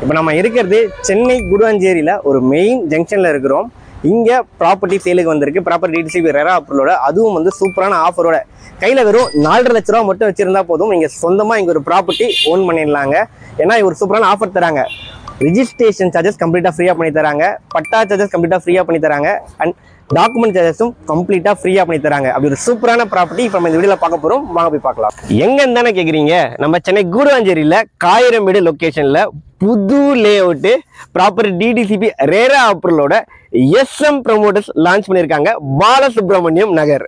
இப்போ நம்ம இருக்கிறது சென்னை குடுவாஞ்சேரியில் ஒரு மெயின் ஜங்ஷனில் இருக்கிறோம். இங்கே ப்ராப்பர்ட்டி சேலுக்கு வந்திருக்கு. ப்ராப்பர்ட்டி டிடிசிபி ரெரா அப்ரூவலோட, அதுவும் வந்து சூப்பரான ஆஃபரோட. கையில் வெறும் 4.5 லட்ச ரூபா மட்டும் வச்சிருந்தா போதும், நீங்கள் சொந்தமாக இங்கே ஒரு ப்ராப்பர்ட்டி ஓன் பண்ணிடலாங்க. ஏன்னா ஒரு சூப்பரான ஆஃபர் தராங்க. ரிஜிஸ்ட்ரேஷன் சார்ஜஸ் கம்ப்ளீட்டாக ஃப்ரீயாக பண்ணி தராங்க, பட்டா சார்ஜஸ் கம்ப்ளீட்டாக ஃப்ரீயாக பண்ணி தராங்க, அண்ட் டாக்குமெண்ட் சார்ஜஸும் கம்ப்ளீட்டாக ஃப்ரீயாக பண்ணி தராங்க. அப்படி ஒரு சூப்பரான ப்ராப்பர்ட்டி இப்போ நம்ம இந்த வீடியோவில் பார்க்க போகிறோம். வாங்க போய் பார்க்கலாம். எங்கன்னு தானே கேட்குறீங்க? நம்ம சென்னை கூடுவாஞ்சேரியில் காயிரமேடு லொக்கேஷனில் புது லே அவுட்டு ப்ராப்பர் டிடிசிபி ரேரா அப்ரூவலோட எஸ்எம் ப்ரமோட்டர்ஸ் லான்ச் பண்ணியிருக்காங்க. பாலசுப்ரமணியம் நகர்.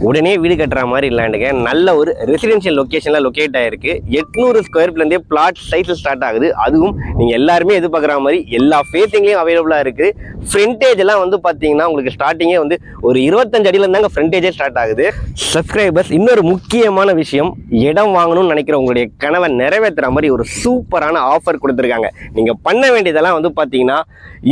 உடனே வீடு கட்டுற மாதிரி இல்லாண்டுங்க, நல்ல ஒரு ரெசிடென்ஷியல் லொக்கேஷனில் லொக்கேட் ஆகிருக்கு. 800 ஸ்கொயர் ஃபீட்லேருந்தே பிளாட் சைஸ் ஸ்டார்ட் ஆகுது. அதுவும் நீங்கள் எல்லாருமே எதிர்பார்க்குற மாதிரி எல்லா ஃபேஸிங்லேயும் அவைலபிளாக இருக்குது. ஃப்ரண்டேஜ் எல்லாம் வந்து பார்த்தீங்கன்னா உங்களுக்கு ஸ்டார்டிங்கே வந்து ஒரு 25 அடியில் இருந்தாங்க ஃப்ரண்டேஜே ஸ்டார்ட் ஆகுது. சப்ஸ்கிரைபர்ஸ், இன்னொரு முக்கியமான விஷயம், இடம் வாங்கணும்னு நினைக்கிற உங்களுடைய கனவை நிறைவேற்றுற மாதிரி ஒரு சூப்பரான ஆஃபர் கொடுத்துருக்காங்க. நீங்கள் பண்ண வேண்டியதெல்லாம் வந்து பார்த்தீங்கன்னா,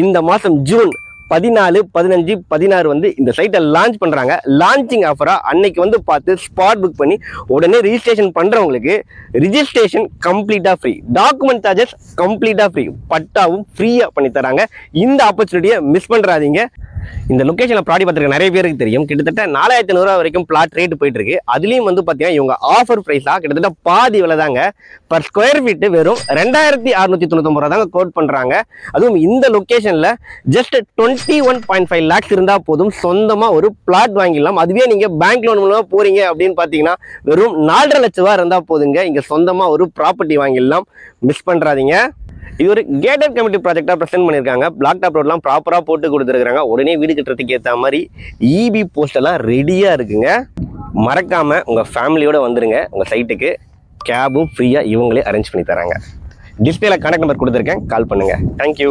இந்த மாதம் ஜூன் 14, 15, 16 வந்து இந்த சைட்டை லான்ச் பண்ணுறாங்க. லான்ச்சிங் ஆஃபராக அன்னைக்கு வந்து பார்த்து ஸ்பாட் புக் பண்ணி உடனே ரிஜிஸ்ட்ரேஷன் பண்ணுறவங்களுக்கு ரிஜிஸ்ட்ரேஷன் கம்ப்ளீட்டாக ஃப்ரீ, டாக்குமெண்ட் சார்ஜஸ் கம்ப்ளீட்டாக ஃப்ரீ, பட்டாவும் ஃப்ரீயாக பண்ணி தராங்க. இந்த ஆப்பர்ச்சுனிட்டியை மிஸ் பண்ணுறாதீங்க. இந்த லொக்கேஷனில் ப்ராடி பார்த்துருக்க நிறைய பேருக்கு தெரியும். கிட்டத்தட்ட 4500 ரூபா வரைக்கும் பிளாட் ரேட் போயிட்டு இருக்கு. அதுலேயும் வந்து பார்த்தீங்கன்னா இவங்க ஆஃபர் ப்ரைஸாக கிட்டத்தட்ட பாதி விலை தாங்க. பர் ஸ்கொயர் ஃபீட்டு வெறும் 2699 ரூபா தாங்க கோட் பண்ணுறாங்க. அதுவும் இந்த லொக்கேஷனில் ஜஸ்ட் 21.5 லேக்ஸ் இருந்தால் போதும், சொந்தமாக ஒரு பிளாட் வாங்கிடலாம். அதுவே நீங்கள் பேங்க் லோன் மூலமாக போகிறீங்க அப்படின்னு பார்த்தீங்கன்னா வெறும் 4.5 லட்ச ரூபா இருந்தால் போதுங்க, இங்கே சொந்தமாக ஒரு ப்ராப்பர்ட்டி வாங்கிடலாம். மிஸ் பண்ணுறாதீங்க. இது ஒரு கேட்டட் கமிட்டி ப்ராஜெக்டாக ப்ரெசென்ட் பண்ணியிருக்காங்க. பிளாக் டாப் ரோட்லாம் ப்ராப்பராக போட்டு கொடுத்துருக்காங்க. உடனே வீடு கட்டுறதுக்கு ஏற்ற மாதிரி இபி போஸ்டெல்லாம் ரெடியாக இருக்குங்க. மறக்காமல் உங்கள் ஃபேமிலியோடு வந்துடுங்க. உங்கள் சைட்டுக்கு கேபும் ஃப்ரீயாக இவங்களே அரேஞ்ச் பண்ணி தராங்க. டிஸ்பிளேல கான்டாக்ட் நம்பர் கொடுத்துருக்கேன், கால் பண்ணுங்கள். தேங்க்யூ.